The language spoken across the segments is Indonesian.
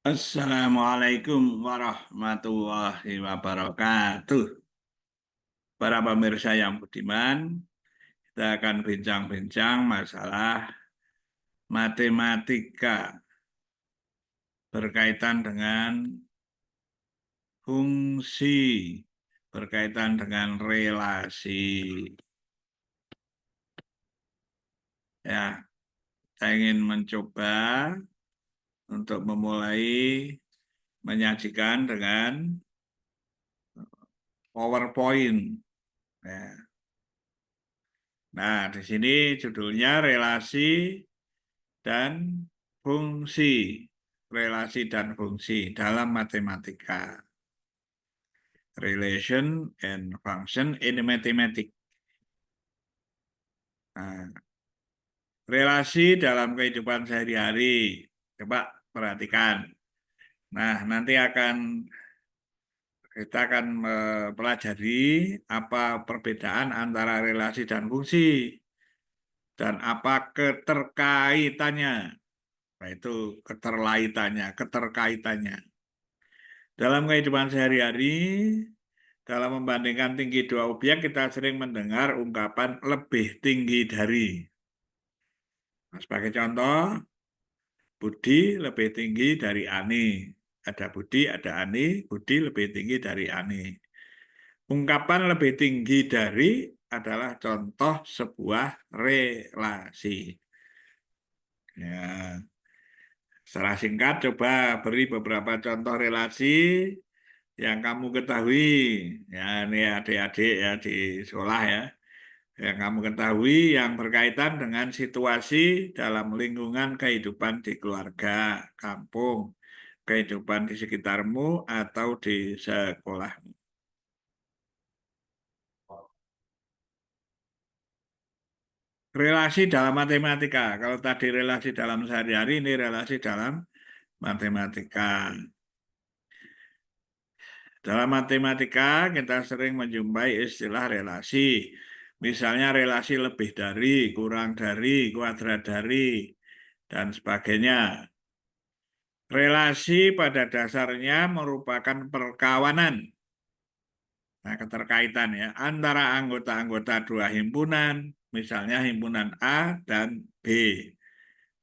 Assalamualaikum warahmatullahi wabarakatuh. Para pemirsa yang budiman, kita akan bincang-bincang masalah matematika berkaitan dengan fungsi, berkaitan dengan relasi. Ya, saya ingin mencoba untuk memulai menyajikan dengan PowerPoint. Ya. Nah, di sini judulnya relasi dan fungsi, relasi dan fungsi dalam matematika. Relation and function in mathematics. Nah, relasi dalam kehidupan sehari-hari. Coba perhatikan. Nah, nanti kita akan mempelajari apa perbedaan antara relasi dan fungsi dan apa keterkaitannya. Nah, itu keterkaitannya. Dalam kehidupan sehari-hari, dalam membandingkan tinggi dua objek, kita sering mendengar ungkapan lebih tinggi dari. Nah, sebagai contoh, Budi lebih tinggi dari Ani. Ada Budi, ada Ani, Budi lebih tinggi dari Ani. Ungkapan lebih tinggi dari adalah contoh sebuah relasi. Ya, secara singkat, coba beri beberapa contoh relasi yang kamu ketahui. Ya, ini adik-adik ya di sekolah ya. Yang kamu ketahui yang berkaitan dengan situasi dalam lingkungan kehidupan di keluarga, kampung, kehidupan di sekitarmu, atau di sekolah. Relasi dalam matematika. Kalau tadi relasi dalam sehari-hari, ini relasi dalam matematika. Dalam matematika, kita sering menjumpai istilah relasi. Misalnya relasi lebih dari, kurang dari, kuadrat dari, dan sebagainya. Relasi pada dasarnya merupakan perkawanan, nah, keterkaitan ya, antara anggota-anggota dua himpunan, misalnya himpunan A dan B.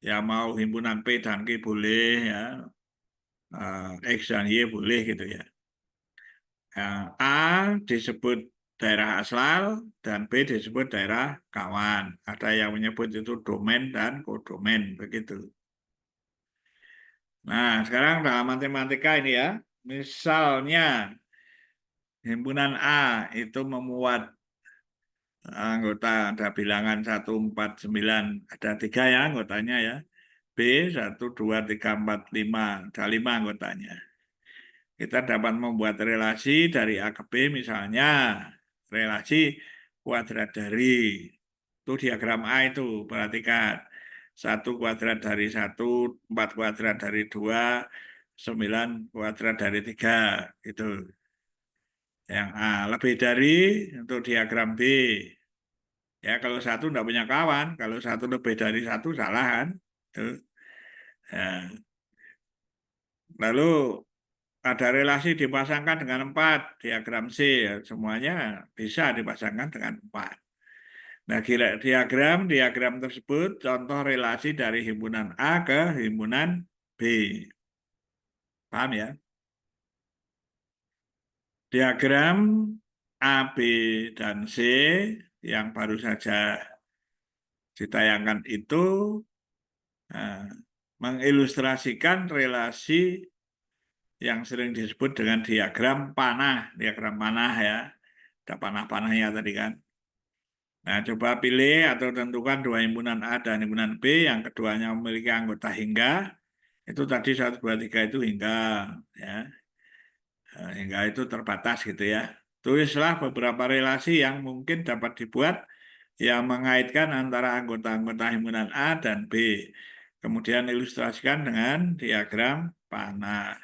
Ya mau himpunan P dan Q boleh ya, X dan Y boleh gitu ya. A disebut daerah asal dan B disebut daerah kawan. Ada yang menyebut itu domain dan kodomain begitu. Nah, sekarang dalam matematika ini ya, misalnya himpunan A itu memuat anggota, ada bilangan 149, ada 3 ya anggotanya ya. B 1, 2, 3, 4, 5, ada 5 anggotanya. Kita dapat membuat relasi dari A ke B misalnya relasi kuadrat dari. Itu diagram A itu, perhatikan. 1 kuadrat dari 1, 4 kuadrat dari 2, 9 kuadrat dari 3. Gitu. Yang A lebih dari untuk diagram B. Ya kalau satu tidak punya kawan, kalau satu lebih dari satu salah kan. Tuh. Ya. Lalu ada relasi dipasangkan dengan 4, diagram C. Ya. Semuanya bisa dipasangkan dengan 4. Nah, diagram tersebut contoh relasi dari himpunan A ke himpunan B. Paham ya? Diagram A, B, dan C yang baru saja ditayangkan itu Nah, mengilustrasikan relasi yang sering disebut dengan diagram panah ya. Ada panah-panahnya tadi kan. Nah, coba pilih atau tentukan dua himpunan A dan himpunan B yang keduanya memiliki anggota hingga. Itu tadi 1, 2, 3 itu hingga ya. Hingga itu terbatas gitu ya. Tulislah beberapa relasi yang mungkin dapat dibuat yang mengaitkan antara anggota-anggota himpunan A dan B. Kemudian ilustrasikan dengan diagram panah.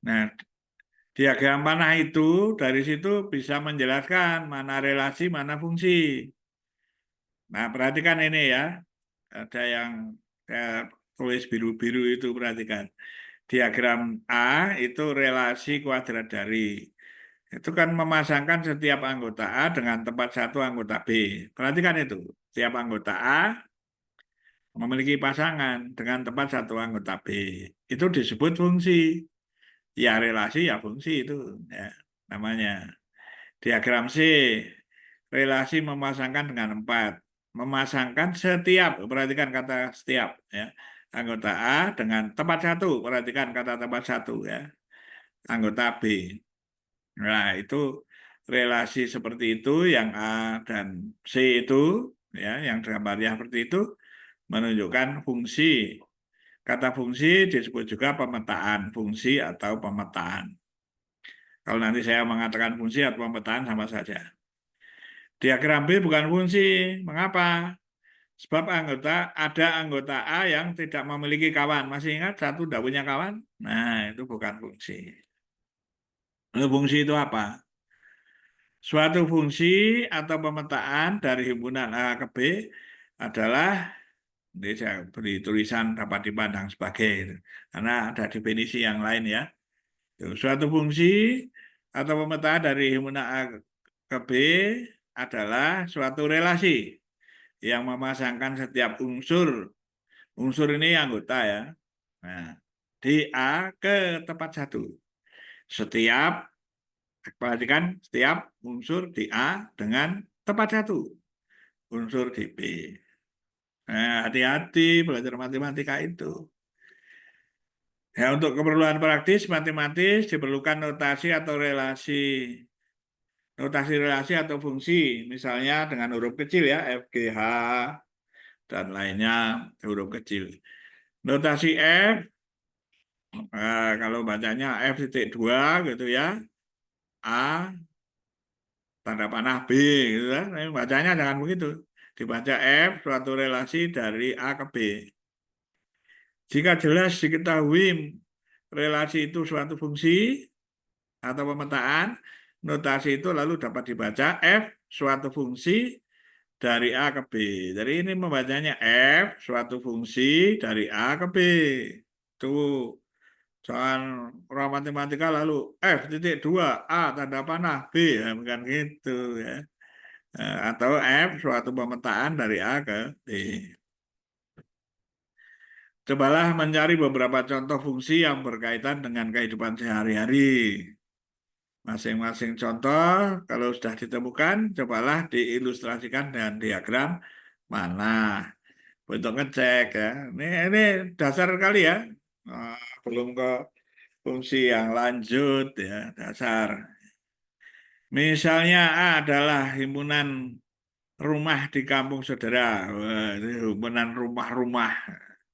Nah, diagram panah itu dari situ bisa menjelaskan mana relasi, mana fungsi. Nah, perhatikan ini ya. Ada yang saya tulis biru-biru itu perhatikan. Diagram A itu relasi kuadrat dari. Itu kan memasangkan setiap anggota A dengan tempat satu anggota B. Perhatikan itu. Setiap anggota A memiliki pasangan dengan tempat satu anggota B. Itu disebut fungsi. Ya relasi ya fungsi itu ya namanya. Diagram C, relasi memasangkan dengan 4. Memasangkan setiap, perhatikan kata setiap ya. Anggota A dengan tempat satu, perhatikan kata tempat satu ya. Anggota B. Nah, itu relasi seperti itu yang A dan C itu ya, yang gambarnya seperti itu menunjukkan fungsi. Kata fungsi disebut juga pemetaan fungsi atau pemetaan. Kalau nanti saya mengatakan fungsi atau pemetaan sama saja. Diagram B bukan fungsi. Mengapa? Sebab ada anggota A yang tidak memiliki kawan. Masih ingat satu tidak punya kawan? Nah, itu bukan fungsi. Lalu fungsi itu apa? Suatu fungsi atau pemetaan dari himpunan A ke B adalah, ini saya beri tulisan dapat dipandang sebagai, karena ada definisi yang lain ya. Suatu fungsi atau pemetaan dari himpunan A ke B adalah suatu relasi yang memasangkan setiap unsur. Unsur ini anggota ya. Nah, di A ke tempat satu. Setiap, perhatikan, setiap unsur di A dengan tempat satu. Unsur di B. Nah, hati-hati belajar matematika itu. Ya, untuk keperluan praktis matematis diperlukan notasi atau relasi. Notasi relasi atau fungsi, misalnya dengan huruf kecil ya, F, G, H, dan lainnya huruf kecil. Notasi F, kalau bacanya F titik 2 gitu ya, A, tanda panah B, gitu kan. Bacanya jangan begitu. Dibaca F, suatu relasi dari A ke B. Jika jelas diketahui relasi itu suatu fungsi atau pemetaan, notasi itu lalu dapat dibaca F, suatu fungsi dari A ke B. Jadi ini membacanya F, suatu fungsi dari A ke B. Tuh. Jangan orang matematika lalu F titik 2 A tanda panah B ya, bukan gitu ya. Atau F suatu pemetaan dari A ke B. Cobalah mencari beberapa contoh fungsi yang berkaitan dengan kehidupan sehari-hari. Masing-masing contoh kalau sudah ditemukan, cobalah diilustrasikan dengan diagram mana untuk ngecek ya. Ini dasar kali ya. Nah, belum ke fungsi yang lanjut ya, dasar. Misalnya A adalah himpunan rumah di kampung saudara. Wah, itu himpunan rumah-rumah,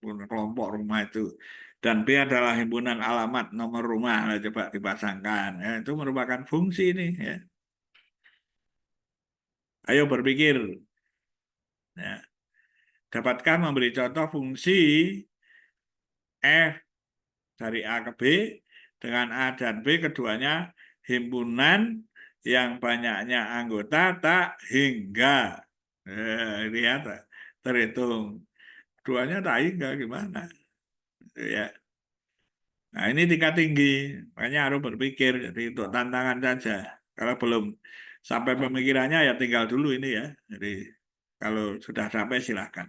kelompok rumah itu. Dan B adalah himpunan alamat nomor rumah. Nah, coba dipasangkan. Ya, itu merupakan fungsi ini. Ya. Ayo berpikir. Ya. Dapatkah memberi contoh fungsi F dari A ke B dengan A dan B keduanya himpunan yang banyaknya anggota tak hingga lihat terhitung keduanya tak hingga gimana ya. Nah ini tingkat tinggi makanya harus berpikir jadi untuk tantangan saja kalau belum sampai pemikirannya ya tinggal dulu ini ya jadi kalau sudah sampai silahkan.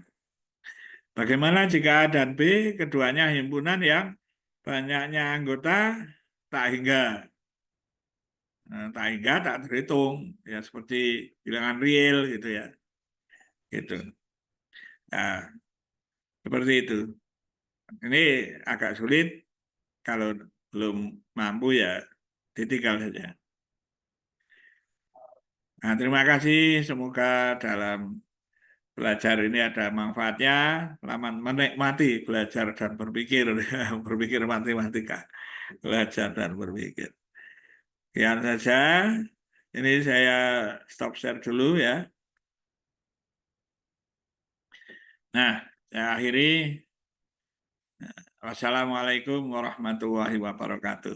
Bagaimana jika A dan B keduanya himpunan yang banyaknya anggota tak hingga. Nah, tak hingga tak terhitung ya seperti bilangan real gitu ya. Gitu. Nah, seperti itu. Ini agak sulit kalau belum mampu ya ditinggal saja. Nah, terima kasih. Semoga dalam belajar ini ada manfaatnya. Selamat menikmati belajar dan berpikir, berpikir matematika, belajar dan berpikir. Sekian saja. Ini saya stop share dulu ya. Nah, saya akhiri. Wassalamualaikum warahmatullahi wabarakatuh.